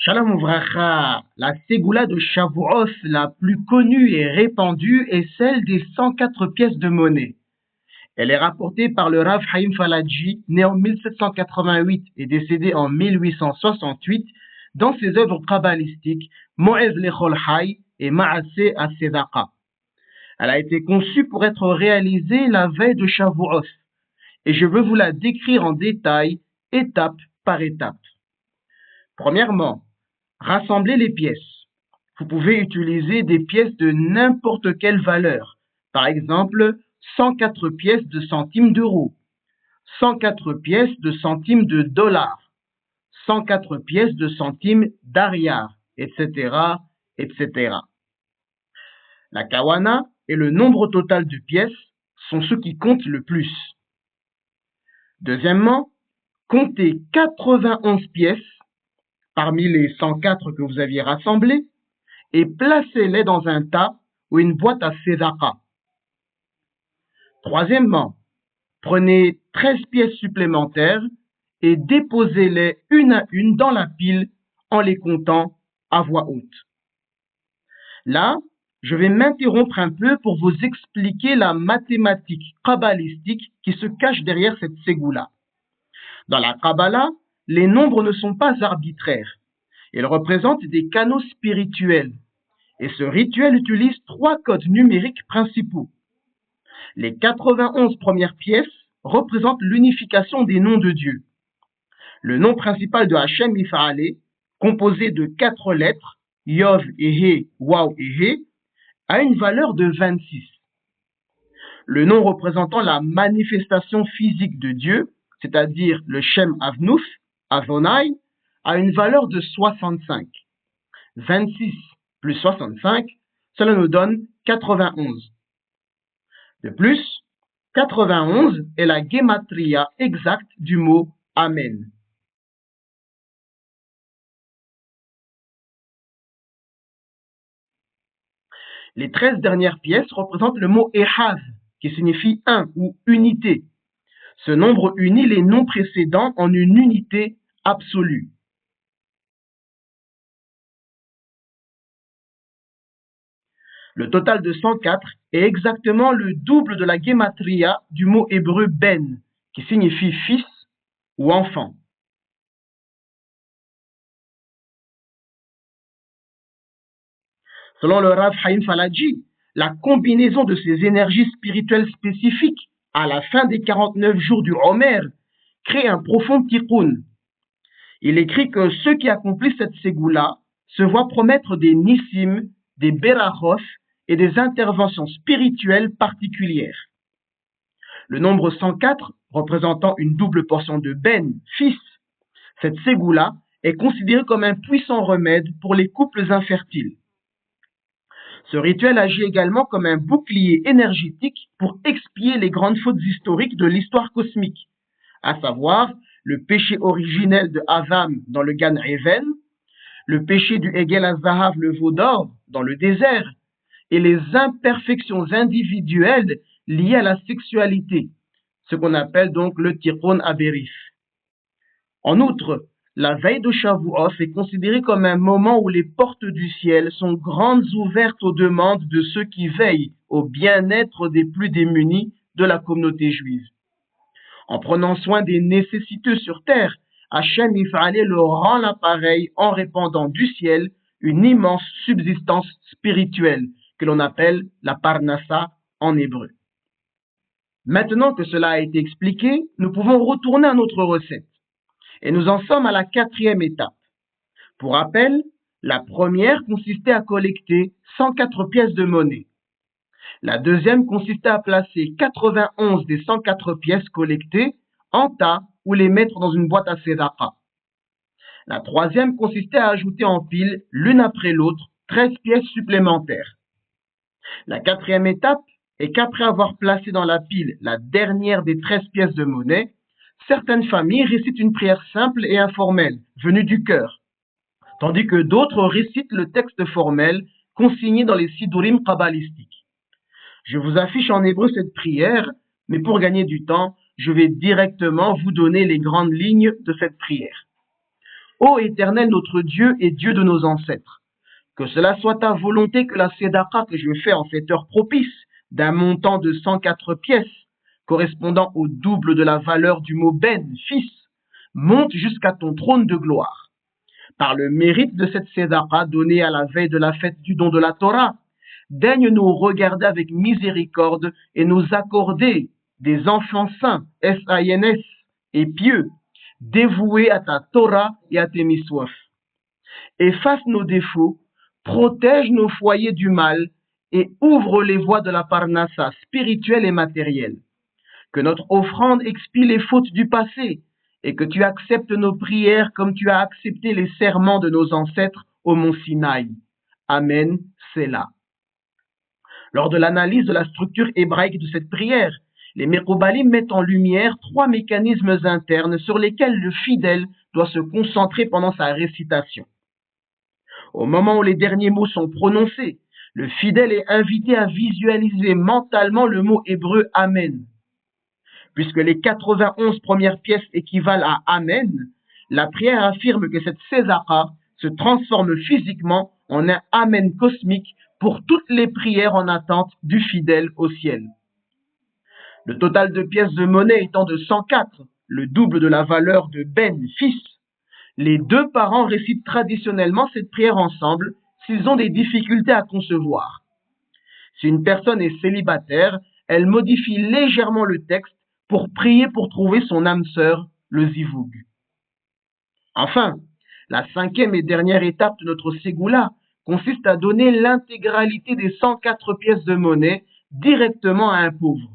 Shalom Ouvracha, la ségoula de Shavuot la plus connue et répandue est celle des 104 pièces de monnaie. Elle est rapportée par le Rav Haïm Falaji, né en 1788 et décédé en 1868, dans ses œuvres kabbalistiques Mo'ez Lechol Hay et Ma'aseh HaSedaqa. Elle a été conçue pour être réalisée la veille de Shavuot, et je veux vous la décrire en détail, étape par étape. Premièrement, rassemblez les pièces. Vous pouvez utiliser des pièces de n'importe quelle valeur. Par exemple, 104 pièces de centimes d'euros, 104 pièces de centimes de dollars, 104 pièces de centimes d'ariar, etc., etc. La kawana et le nombre total de pièces sont ceux qui comptent le plus. Deuxièmement, comptez 91 pièces parmi les 104 que vous aviez rassemblés et placez-les dans un tas ou une boîte à sedaqa. Troisièmement, prenez 13 pièces supplémentaires et déposez-les une à une dans la pile en les comptant à voix haute. Là, je vais m'interrompre un peu pour vous expliquer la mathématique kabbalistique qui se cache derrière cette ségoula. Dans la Kabbalah, les nombres ne sont pas arbitraires. Ils représentent des canaux spirituels. Et ce rituel utilise 3 codes numériques principaux. Les 91 premières pièces représentent l'unification des noms de Dieu. Le nom principal de Hachem Yifa'ale, composé de 4 lettres, Yov et He, Waw et He, a une valeur de 26. Le nom représentant la manifestation physique de Dieu, c'est-à-dire le Shem Avnuf, Adonai, a une valeur de 65. 26 plus 65, cela nous donne 91. De plus, 91 est la gematria exacte du mot Amen. Les 13 dernières pièces représentent le mot Ehad, qui signifie un ou unité. Ce nombre unit les noms précédents en une unité absolue. Le total de 104 est exactement le double de la gematria du mot hébreu ben, qui signifie fils ou enfant. Selon le Rav Haïm Falaji, la combinaison de ces énergies spirituelles spécifiques à la fin des 49 jours du Homer crée un profond tikkun. Il écrit que ceux qui accomplissent cette ségoula se voient promettre des nissim, des berachot et des interventions spirituelles particulières. Le nombre 104 représentant une double portion de ben, fils, cette ségoula est considérée comme un puissant remède pour les couples infertiles. Ce rituel agit également comme un bouclier énergétique pour expier les grandes fautes historiques de l'histoire cosmique, à savoir le péché originel de Adam dans le Gan Even, le péché du Egel HaZahav, le veau d'or, dans le désert, et les imperfections individuelles liées à la sexualité, ce qu'on appelle donc le Tikkun Aberif. En outre, la veille de Shavuot est considérée comme un moment où les portes du ciel sont grandes ouvertes aux demandes de ceux qui veillent au bien-être des plus démunis de la communauté juive. En prenant soin des nécessiteux sur terre, Hachem Yifa'ale leur rend l'appareil en répandant du ciel une immense subsistance spirituelle que l'on appelle la Parnassa en hébreu. Maintenant que cela a été expliqué, nous pouvons retourner à notre recette. Et nous en sommes à la 4e étape. Pour rappel, la première consistait à collecter 104 pièces de monnaie. La deuxième consistait à placer 91 des 104 pièces collectées en tas ou les mettre dans une boîte à sedaqa. La troisième consistait à ajouter en pile, l'une après l'autre, 13 pièces supplémentaires. La 4e étape est qu'après avoir placé dans la pile la dernière des 13 pièces de monnaie, certaines familles récitent une prière simple et informelle, venue du cœur, tandis que d'autres récitent le texte formel consigné dans les sidurim kabbalistiques. Je vous affiche en hébreu cette prière, mais pour gagner du temps, je vais directement vous donner les grandes lignes de cette prière. Ô Éternel notre Dieu et Dieu de nos ancêtres, que cela soit ta volonté que la sédaqa que je fais en cette heure propice, d'un montant de 104 pièces, correspondant au double de la valeur du mot ben, fils, monte jusqu'à ton trône de gloire. Par le mérite de cette sédaqa donnée à la veille de la fête du don de la Torah, daigne nous regarder avec miséricorde et nous accorder des enfants saints, S-A-I-N-S, et pieux, dévoués à ta Torah et à tes miswaf. Efface nos défauts, protège nos foyers du mal et ouvre les voies de la parnassa spirituelle et matérielle. Que notre offrande expie les fautes du passé et que tu acceptes nos prières comme tu as accepté les serments de nos ancêtres au mont Sinaï. Amen, Selah. Lors de l'analyse de la structure hébraïque de cette prière, les Mekobalim mettent en lumière 3 mécanismes internes sur lesquels le fidèle doit se concentrer pendant sa récitation. Au moment où les derniers mots sont prononcés, le fidèle est invité à visualiser mentalement le mot hébreu Amen. Puisque les 91 premières pièces équivalent à Amen, la prière affirme que cette sédaqa se transforme physiquement en un Amen cosmique pour toutes les prières en attente du fidèle au ciel. Le total de pièces de monnaie étant de 104, le double de la valeur de Ben, fils, les 2 parents récitent traditionnellement cette prière ensemble s'ils ont des difficultés à concevoir. Si une personne est célibataire, elle modifie légèrement le texte pour prier pour trouver son âme sœur, le zivoug. Enfin, la 5e et dernière étape de notre ségoula consiste à donner l'intégralité des 104 pièces de monnaie directement à un pauvre.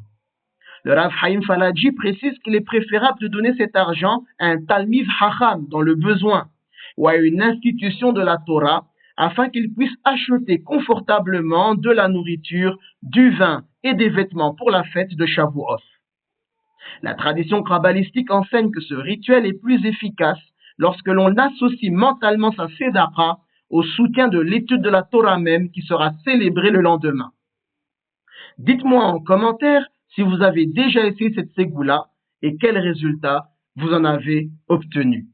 Le Rav Haïm Falaji précise qu'il est préférable de donner cet argent à un Talmiz Hacham dans le besoin ou à une institution de la Torah afin qu'il puisse acheter confortablement de la nourriture, du vin et des vêtements pour la fête de Shavuot. La tradition kabbalistique enseigne que ce rituel est plus efficace lorsque l'on associe mentalement sa sédaqa au soutien de l'étude de la Torah même qui sera célébrée le lendemain. Dites-moi en commentaire si vous avez déjà essayé cette ségoula et quels résultats vous en avez obtenus.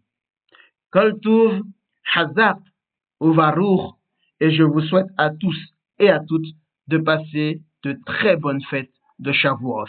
Kol Tov, Hazak, Uvaruch, et je vous souhaite à tous et à toutes de passer de très bonnes fêtes de Shavuot.